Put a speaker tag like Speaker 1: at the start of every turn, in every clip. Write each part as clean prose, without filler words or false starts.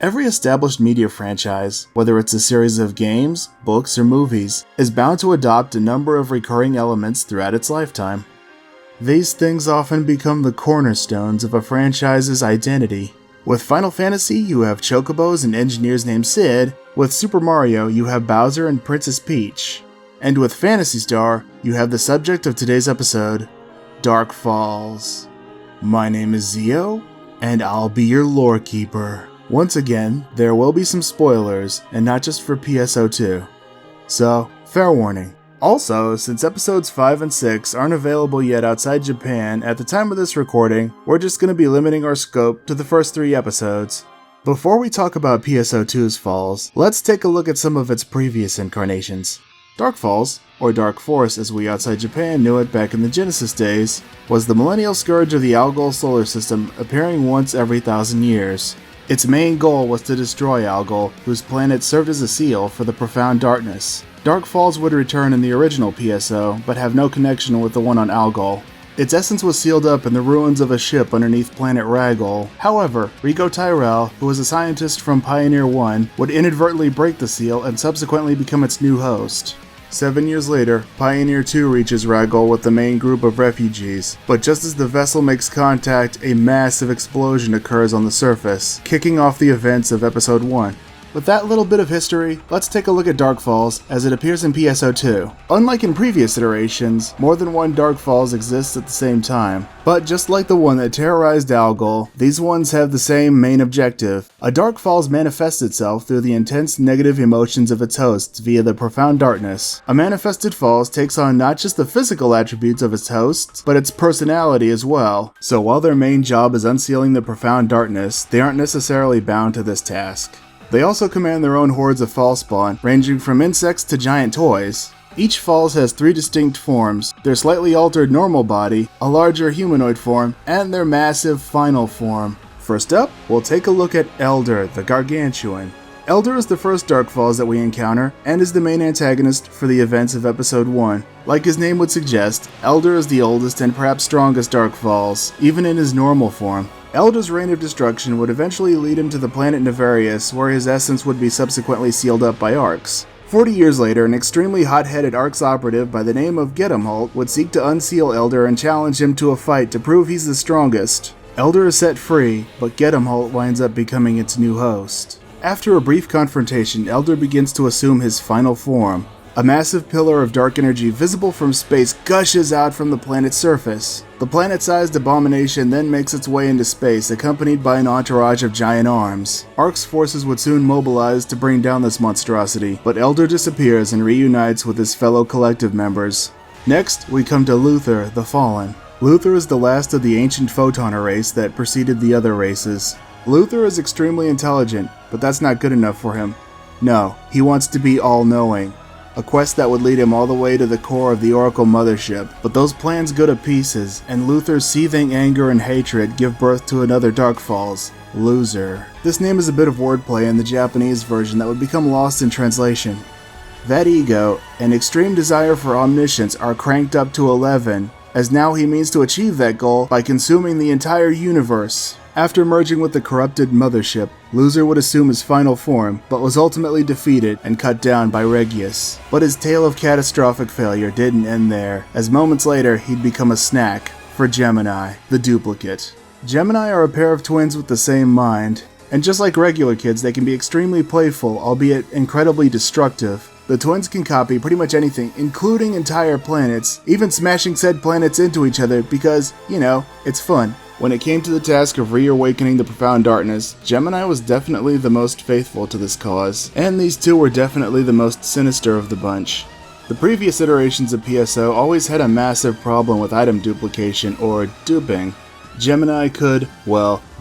Speaker 1: Every established media franchise, whether it's a series of games, books, or movies, is bound to adopt a number of recurring elements throughout its lifetime. These things often become the cornerstones of a franchise's identity. With Final Fantasy, you have chocobos and engineers named Sid. With Super Mario, you have Bowser and Princess Peach. And with Phantasy Star, you have the subject of today's episode, Dark Falz. My name is Zio, and I'll be your lore keeper. Once again, there will be some spoilers, and not just for PSO2. So, fair warning. Also, since episodes 5 and 6 aren't available yet outside Japan at the time of this recording, we're just going to be limiting our scope to the first 3 episodes. Before we talk about PSO2's Falz, let's take a look at some of its previous incarnations. Dark Falz, or Dark Force as we outside Japan knew it back in the Genesis days, was the millennial scourge of the Algol solar system, appearing once every 1,000 years. Its main goal was to destroy Algol, whose planet served as a seal for the Profound Darkness. Dark Falz would return in the original PSO, but have no connection with the one on Algol. Its essence was sealed up in the ruins of a ship underneath planet Ragol. However, Rigo Tyrell, who was a scientist from Pioneer 1, would inadvertently break the seal and subsequently become its new host. 7 years later, Pioneer 2 reaches Ragol with the main group of refugees, but just as the vessel makes contact, a massive explosion occurs on the surface, kicking off the events of Episode 1. With that little bit of history, let's take a look at Dark Falz as it appears in PSO2. Unlike in previous iterations, more than one Dark Falz exists at the same time. But just like the one that terrorized Algol, these ones have the same main objective. A Dark Falz manifests itself through the intense negative emotions of its hosts via the Profound Darkness. A manifested Falz takes on not just the physical attributes of its hosts, but its personality as well. So while their main job is unsealing the Profound Darkness, they aren't necessarily bound to this task. They also command their own hordes of Falz spawn, ranging from insects to giant toys. Each Falz has 3 distinct forms: their slightly altered normal body, a larger humanoid form, and their massive final form. First up, we'll take a look at Elder, the Gargantuan. Elder is the first Dark Falz that we encounter, and is the main antagonist for the events of Episode 1. Like his name would suggest, Elder is the oldest and perhaps strongest Dark Falz, even in his normal form. Elder's reign of destruction would eventually lead him to the planet Nefarious, where his essence would be subsequently sealed up by Arcs. 40 years later, an extremely hot-headed Arcs operative by the name of Gedamholt would seek to unseal Elder and challenge him to a fight to prove he's the strongest. Elder is set free, but Gedamholt winds up becoming its new host. After a brief confrontation, Elder begins to assume his final form. A massive pillar of dark energy visible from space gushes out from the planet's surface. The planet-sized abomination then makes its way into space, accompanied by an entourage of giant arms. Arc's forces would soon mobilize to bring down this monstrosity, but Elder disappears and reunites with his fellow collective members. Next, we come to Luther, the Fallen. Luther is the last of the ancient Photoner race that preceded the other races. Luther is extremely intelligent, but that's not good enough for him. No, he wants to be all-knowing. A quest that would lead him all the way to the core of the Oracle Mothership, but those plans go to pieces, and Luther's seething anger and hatred give birth to another Dark Falz, Loser. This name is a bit of wordplay in the Japanese version that would become lost in translation. That ego and extreme desire for omniscience are cranked up to 11, as now he means to achieve that goal by consuming the entire universe. After merging with the corrupted Mothership, Loser would assume his final form, but was ultimately defeated and cut down by Regius. But his tale of catastrophic failure didn't end there, as moments later he'd become a snack for Gemini the Duplicate. Gemini are a pair of twins with the same mind, and just like regular kids, they can be extremely playful, albeit incredibly destructive. The twins can copy pretty much anything, including entire planets, even smashing said planets into each other because, it's fun. When it came to the task of reawakening the Profound Darkness, Gemini was definitely the most faithful to this cause, and these two were definitely the most sinister of the bunch. The previous iterations of PSO always had a massive problem with item duplication, or duping. Gemini could,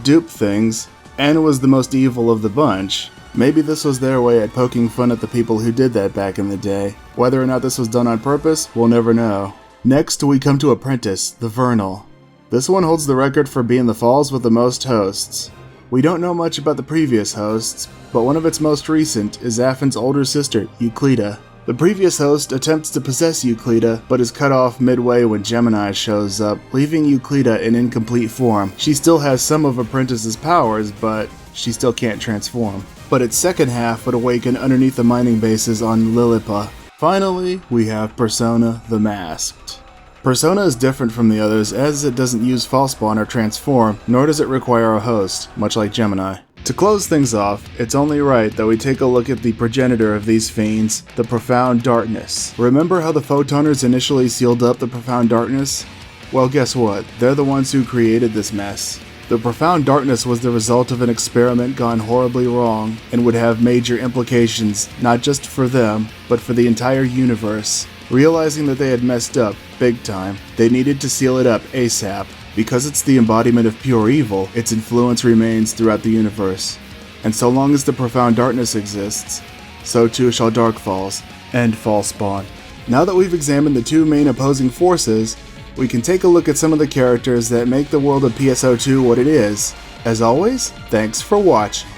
Speaker 1: dupe things, and was the most evil of the bunch. Maybe this was their way at poking fun at the people who did that back in the day. Whether or not this was done on purpose, we'll never know. Next, we come to Apprentice the Vernal. This one holds the record for being the Falz with the most hosts. We don't know much about the previous hosts, but one of its most recent is Aphen's older sister, Euclida. The previous host attempts to possess Euclida, but is cut off midway when Gemini shows up, leaving Euclida in incomplete form. She still has some of Apprentice's powers, but she still can't transform. But its second half would awaken underneath the mining bases on Lilipa. Finally, we have Persona the Masked. Persona is different from the others as it doesn't use false spawn or transform, nor does it require a host, much like Gemini. To close things off, it's only right that we take a look at the progenitor of these fiends, the Profound Darkness. Remember how the Photoners initially sealed up the Profound Darkness? Well, guess what? They're the ones who created this mess. The Profound Darkness was the result of an experiment gone horribly wrong, and would have major implications, not just for them, but for the entire universe. Realizing that they had messed up, big time, they needed to seal it up ASAP. Because it's the embodiment of pure evil, its influence remains throughout the universe. And so long as the Profound Darkness exists, so too shall Dark Falz and False Spawn. Now that we've examined the two main opposing forces, we can take a look at some of the characters that make the world of PSO2 what it is. As always, thanks for watching.